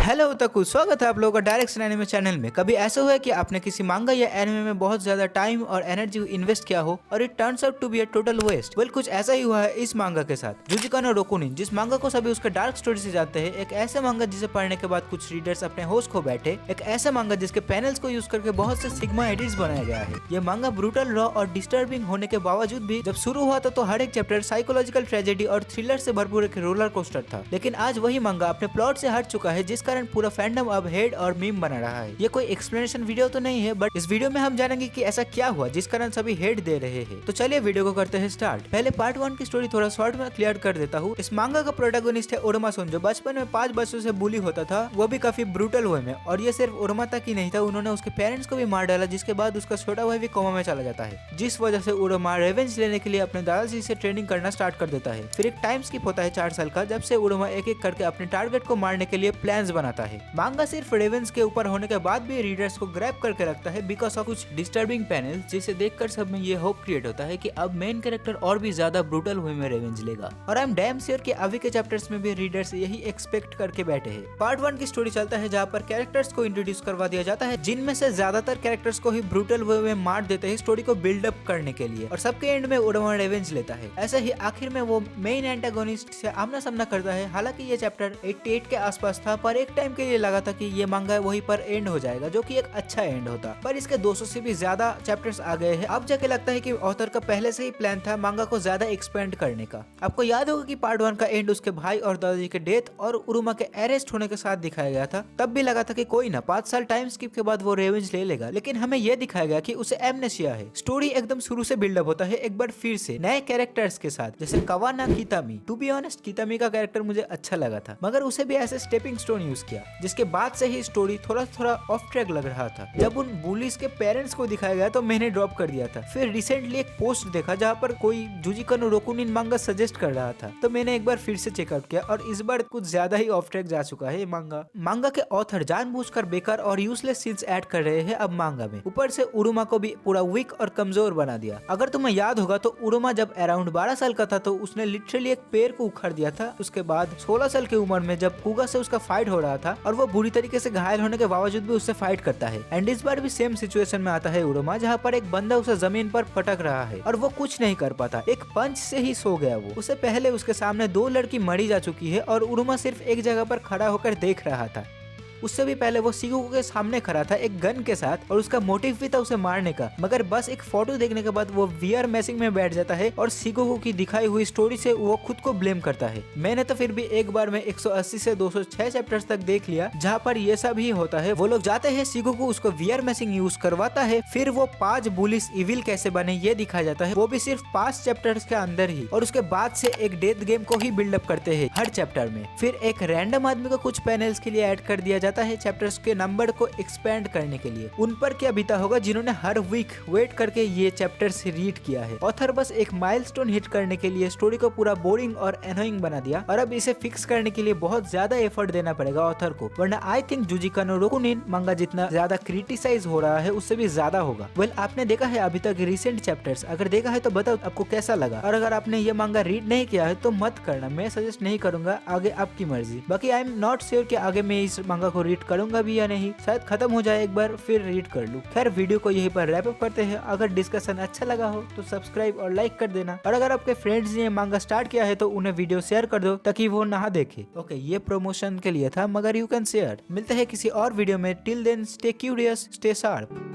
Hello ओताकू, स्वागत है आप लोगों का डायरेक्शन एनिमे चैनल में। कभी ऐसा हुआ है कि आपने किसी मांगा या एनिमे में बहुत ज्यादा टाइम और एनर्जी इन्वेस्ट किया हो और it turns out to be a total waste? Well, कुछ ऐसा ही हुआ है इस मांगा के साथ, जुजिका नो रोकुनिन। जिस मांगा को सभी उसके डार्क स्टोरी से जानते हैं, एक ऐसा मांगा जिसे पढ़ने के बाद कुछ रीडर्स अपने होश खो बैठे, एक ऐसा मांगा जिसके पैनल्स को यूज करके बहुत से सिग्मा एडिट्स बनाया गया है। ये मांगा ब्रूटल, रॉ और डिस्टर्बिंग होने के बावजूद भी जब शुरू हुआ तो हर एक चैप्टर साइकोलॉजिकल ट्रेजेडी और थ्रिलर से भरपूर एक रोलर कोस्टर था। लेकिन आज वही मांगा अपने प्लॉट से हट चुका है, जिस कारण पूरा फैंडम अब हेड और मीम बना रहा है। ये कोई एक्सप्लेनेशन वीडियो तो नहीं है, बट इस वीडियो में हम जानेंगे कि ऐसा क्या हुआ जिस कारण सभी हेड दे रहे हैं। तो चलिए वीडियो को करते हैं स्टार्ट। पहले पार्ट 1 की स्टोरी थोड़ा शॉर्ट में क्लियर कर देता हूँ। इस मांगा का प्रोटैगनिस्ट है ओरोमा-सुन, जो बचपन में 5 बच्चों से बुली होता था, वो भी काफी ब्रूटल वे में। और ये सिर्फ ओरोमा तक ही नहीं था, उन्होंने उसके पेरेंट्स को भी मार डाला, जिसके बाद उसका छोटा भाई भी कोमा में चला जाता है, जिस वजह से ओरोमा रेवेंज लेने के लिए अपने दादाजी से ट्रेनिंग करना स्टार्ट कर देता है। फिर एक टाइम स्किप होता है 4 साल का, जब से ओरोमा एक एक करके अपने टारगेट को मारने के लिए प्लान्स बनाता है। मांगा सिर्फ रेवेंज के ऊपर होने के बाद भी रीडर्स को ग्रैब करके रखता है बिकॉज ऑफ कुछ डिस्टर्बिंग पैनल, जिसे देखकर सब में ये होप क्रिएट होता है कि अब मेन कैरेक्टर और भी ज्यादा ब्रूटल वे में रेवेंज लेगा। और आई एम डैम श्योर कि अभी के चैप्टर्स में भी रीडर्स यही एक्सपेक्ट करके बैठे हैं। पार्ट 1 की स्टोरी चलता है, जहाँ पर कैरेक्टर्स को इंट्रोड्यूस करवा दिया जाता है, जिनमें से ज्यादातर कैरेक्टर्स को ही ब्रूटल वे में मार देते हैं स्टोरी को बिल्ड अप करने के लिए, और सबके एंड में ओरोमा रेवेंज लेता है। ऐसा ही आखिर में वो मेन एंटागोनिस्ट से आमना सामना करता है। हालांकि ये चैप्टर 88 के आसपास था, पर एक टाइम के लिए लगा था कि ये मांगा वहीं पर एंड हो जाएगा, जो कि एक अच्छा एंड होता, पर इसके 200 से भी ज्यादा चैप्टर्स आ गए हैं। अब जाके लगता है कि ऑथर का पहले से ही प्लान था मांगा को ज्यादा एक्सपेंड करने का। आपको याद होगा कि पार्ट 1 का एंड उसके भाई और दादाजी के डेथ और उरुमा के अरेस्ट होने के साथ दिखाया गया था। तब भी लगा था कि कोई ना 5 साल टाइम स्किप के बाद वो रेवेंज ले लेगा, लेकिन हमें यह दिखाया गया कि उसे एमनेसिया है। स्टोरी एकदम शुरू से बिल्डअप होता है, एक बार फिर से नए कैरेक्टर्स के साथ, जैसे कावाना कितामी। टू बी ऑनेस्ट, कितामी का कैरेक्टर मुझे अच्छा लगा था, मगर उसे भी ऐसे स्टेपिंग स्टोन यूज किया, जिसके बाद से ही स्टोरी थोड़ा थोड़ा ऑफ ट्रैक लग रहा था। जब उन बुलीज के पेरेंट्स को दिखाया गया तो मैंने ड्रॉप कर दिया था। फिर रिसेंटली एक पोस्ट देखा जहाँ पर कोई जुजिका नो रोकुनिन मांगा सजेस्ट कर रहा था, तो मैंने एक बार फिर से चेकआउट किया, और इस बार कुछ ज्यादा ही ऑफ ट्रैक जा चुका है मांगा के ऑथर जानबूझकर बेकार और यूजलेस सीन्स ऐड कर रहे हैं अब मांगा में। ऊपर से उरुमा को भी पूरा वीक और कमजोर बना दिया। अगर तुम्हें याद होगा तो उरुमा जब अराउंड 12 साल का था तो उसने लिटरली एक पैर को उखाड़ दिया था। उसके बाद 16 साल की उम्र में जब कुगा से उसका फाइट हो रहा था, और वो बुरी तरीके से घायल होने के बावजूद भी उससे फाइट करता है। एंड इस बार भी सेम सिचुएशन में आता है उरुमा, जहाँ पर एक बंदा उसे जमीन पर पटक रहा है और वो कुछ नहीं कर पाता, एक पंच से ही सो गया वो। उससे पहले उसके सामने 2 लड़की मरी जा चुकी है और उरुमा सिर्फ एक जगह पर खड़ा होकर देख रहा था। उससे भी पहले वो शिगोकू के सामने खड़ा था एक गन के साथ, और उसका मोटिव भी था उसे मारने का, मगर बस एक फोटो देखने के बाद वो वीआर मैसिंग में बैठ जाता है और शिगोकू की दिखाई हुई स्टोरी से वो खुद को ब्लेम करता है। मैंने तो फिर भी एक बार में 180 से 206 चैप्टर्स तक देख लिया, जहाँ पर ये सब ही होता है। वो लोग जाते हैं, शिगोकू उसको वीआर मैसिंग यूज करवाता है, फिर वो 5 बुलिस इविल कैसे बने ये दिखाया जाता है, वो भी सिर्फ 5 चैप्टर्स के अंदर ही, और उसके बाद से एक डेथ गेम को ही बिल्डअप करते हैं हर चैप्टर में। फिर एक रैंडम आदमी को कुछ पैनल्स के लिए ऐड कर दिया जाता है चैप्टर्स के नंबर को एक्सपेंड करने के लिए। उन पर क्या बीता होगा जिन्होंने हर वीक वेट करके ये चैप्टर्स रीड किया है। ऑथर बस एक माइलस्टोन हिट करने के लिए स्टोरी को पूरा बोरिंग और एनोइंग बना दिया, और अब इसे फिक्स करने के लिए बहुत ज्यादा एफर्ट देना पड़ेगा ऑथर को, वरना आई थिंक जुजिका नो रोकुनिन मांगा जितना ज्यादा क्रिटिसाइज हो रहा है उससे भी ज्यादा होगा। वेल, आपने देखा है अभी तक रिसेंट चैप्टर्स? अगर देखा है तो बताओ आपको कैसा लगा, और अगर आपने ये मांगा रीड नहीं किया है तो मत करना, मैं सजेस्ट नहीं करूंगा, आगे आपकी मर्जी। बाकी आई एम नॉट श्योर कि आगे मैं इस मांगा को रीड करूंगा भी या नहीं, शायद खत्म हो जाए एक बार फिर रीड कर लूं। खैर, वीडियो को यहीं पर रैप अप करते हैं। अगर डिस्कशन अच्छा लगा हो तो सब्सक्राइब और लाइक कर देना, और अगर आपके फ्रेंड्स ने मांगा स्टार्ट किया है तो उन्हें वीडियो शेयर कर दो ताकि वो ना देखे। ओके, ये प्रमोशन के लिए था, मगर यू कैन शेयर। मिलते हैं किसी और वीडियो में। Till then stay curious, stay sharp.